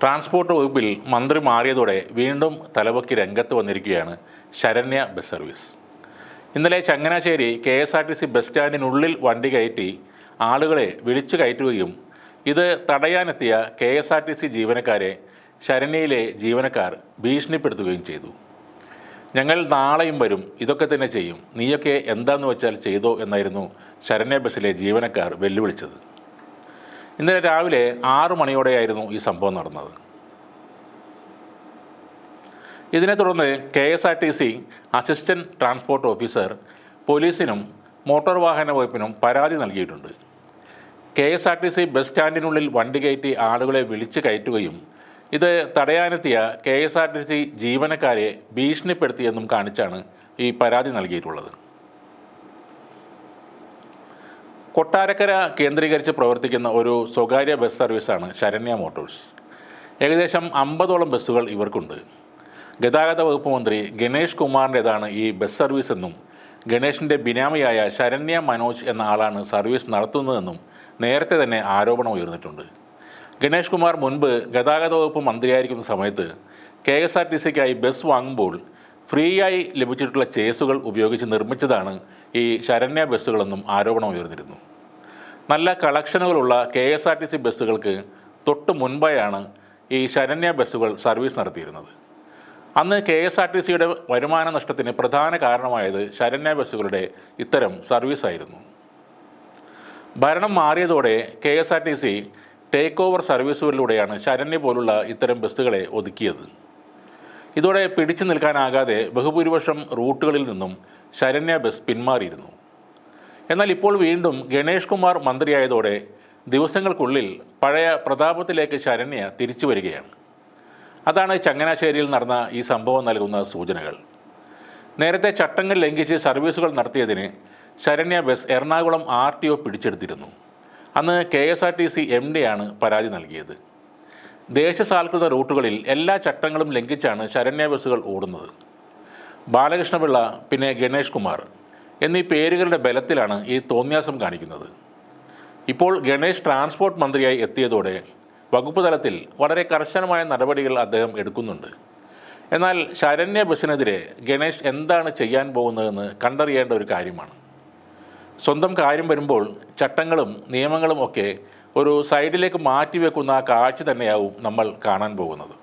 Transport വകുപ്പിൽ മന്ത്രി മാറിയതോടെ വീണ്ടും തലപൊക്കി രംഗത്ത് വന്നിരിക്കുകയാണ് ശരണ്യ ബസ് സർവീസ്. ഇന്നലെ ചങ്ങനാശ്ശേരി KSRTC ബസ് സ്റ്റാൻഡിനുള്ളിൽ വണ്ടി കയറ്റി ആളുകളെ വിളിച്ചു കയറ്റുകയും ഇത് തടയാനെത്തിയ KSRTC ജീവനക്കാരെ ശരണ്യയിലെ ജീവനക്കാർ ഭീഷണിപ്പെടുത്തുകയും ചെയ്തു. ഞങ്ങൾ നാളെയും വരും, ഇതൊക്കെ തന്നെ ചെയ്യും, നീയൊക്കെ എന്താണെന്ന് വെച്ചാൽ ചെയ്തോ എന്നായിരുന്നു ശരണ്യ ബസ്സിലെ ജീവനക്കാർ വെല്ലുവിളിച്ചത്. ഇന്നലെ രാവിലെ 6 മണിയോടെയായിരുന്നു ഈ സംഭവം നടന്നത്. ഇതിനെ തുടർന്ന് KSRTC അസിസ്റ്റന്റ് ട്രാൻസ്പോർട്ട് ഓഫീസർ പോലീസിനും മോട്ടോർ വാഹന വകുപ്പിനും പരാതി നൽകിയിട്ടുണ്ട്. KSRTC ബസ് സ്റ്റാൻഡിനുള്ളിൽ വണ്ടി കയറ്റി ആളുകളെ വിളിച്ചു കയറ്റുകയും ഇത് തടയാനെത്തിയ KSRTC ജീവനക്കാരെ ഭീഷണിപ്പെടുത്തിയെന്നും കാണിച്ചാണ് ഈ പരാതി നൽകിയിട്ടുള്ളത്. കൊട്ടാരക്കര കേന്ദ്രീകരിച്ച് പ്രവർത്തിക്കുന്ന ഒരു സ്വകാര്യ ബസ് സർവീസാണ് ശരണ്യ മോട്ടോഴ്സ്. ഏകദേശം 50ഓളം ബസ്സുകൾ ഇവർക്കുണ്ട്. ഗതാഗത വകുപ്പ് മന്ത്രി ഗണേഷ് കുമാറിൻ്റേതാണ് ഈ ബസ് സർവീസ് എന്നും ഗണേഷിൻ്റെ ബിനാമിയായ ശരണ്യ മനോജ് എന്ന ആളാണ് സർവീസ് നടത്തുന്നതെന്നും നേരത്തെ തന്നെ ആരോപണം ഉയർന്നിട്ടുണ്ട്. ഗണേഷ് കുമാർ മുൻപ് ഗതാഗത വകുപ്പ് മന്ത്രിയായിരിക്കുന്ന സമയത്ത് KSRTCക്കായി ബസ് വാങ്ങുമ്പോൾ ഫ്രീയായി ലഭിച്ചിട്ടുള്ള ചേസുകൾ ഉപയോഗിച്ച് നിർമ്മിച്ചതാണ് ഈ ശരണ്യ ബസ്സുകളെന്നും ആരോപണം ഉയർന്നിരുന്നു. നല്ല കളക്ഷനുകളുള്ള KSRTC ബസ്സുകൾക്ക് തൊട്ട് മുൻപായാണ് ഈ ശരണ്യ ബസ്സുകൾ സർവീസ് നടത്തിയിരുന്നത്. അന്ന് KSRTCയുടെ വരുമാന നഷ്ടത്തിന് പ്രധാന കാരണമായത് ശരണ്യ ബസ്സുകളുടെ ഇത്തരം സർവീസായിരുന്നു. ഭരണം മാറിയതോടെ KSRTC ടേക്ക് ഓവർ സർവീസുകളിലൂടെയാണ് ശരണ്യ പോലുള്ള ഇത്തരം ബസ്സുകളെ ഒതുക്കിയത്. ഇതോടെ പിടിച്ചു നിൽക്കാനാകാതെ ബഹുഭൂരിപക്ഷം റൂട്ടുകളിൽ നിന്നും ശരണ്യ ബസ് പിന്മാറിയിരുന്നു. എന്നാൽ ഇപ്പോൾ വീണ്ടും ഗണേഷ് കുമാർ മന്ത്രിയായതോടെ ദിവസങ്ങൾക്കുള്ളിൽ പഴയ പ്രതാപത്തിലേക്ക് ശരണ്യ തിരിച്ചു വരികയാണ്. അതാണ് ചങ്ങനാശ്ശേരിയിൽ നടന്ന ഈ സംഭവം നൽകുന്ന സൂചനകൾ. നേരത്തെ ചട്ടങ്ങൾ ലംഘിച്ച് സർവീസുകൾ നടത്തിയതിന് ശരണ്യ ബസ് എറണാകുളം RTO പിടിച്ചെടുത്തിരുന്നു. അന്ന് KSRTC MD ആണ് പരാതി നൽകിയത്. ദേശസാൽകൃത റൂട്ടുകളിൽ എല്ലാ ചട്ടങ്ങളും ലംഘിച്ചാണ് ശരണ്യ ബസ്സുകൾ ഓടുന്നത്. ബാലകൃഷ്ണപിള്ള പിന്നെ ഗണേഷ് കുമാർ എന്നീ പേരുകളുടെ ബലത്തിലാണ് ഈ തോന്നിയാസം കാണിക്കുന്നത്. ഇപ്പോൾ ഗണേഷ് ട്രാൻസ്പോർട്ട് മന്ത്രിയായി എത്തിയതോടെ വകുപ്പ് തലത്തിൽ വളരെ കർശനമായ നടപടികൾ അദ്ദേഹം എടുക്കുന്നുണ്ട്. എന്നാൽ ശരണ്യ ബസ്സിനെതിരെ ഗണേഷ് എന്താണ് ചെയ്യാൻ പോകുന്നതെന്ന് കണ്ടറിയേണ്ട ഒരു കാര്യമാണ്. സ്വന്തം കാര്യം വരുമ്പോൾ ചട്ടങ്ങളും നിയമങ്ങളും ഒക്കെ ഒരു സൈഡിലേക്ക് മാറ്റിവെക്കുന്ന കാഴ്ച തന്നെയാവും നമ്മൾ കാണാൻ പോകുന്നത്.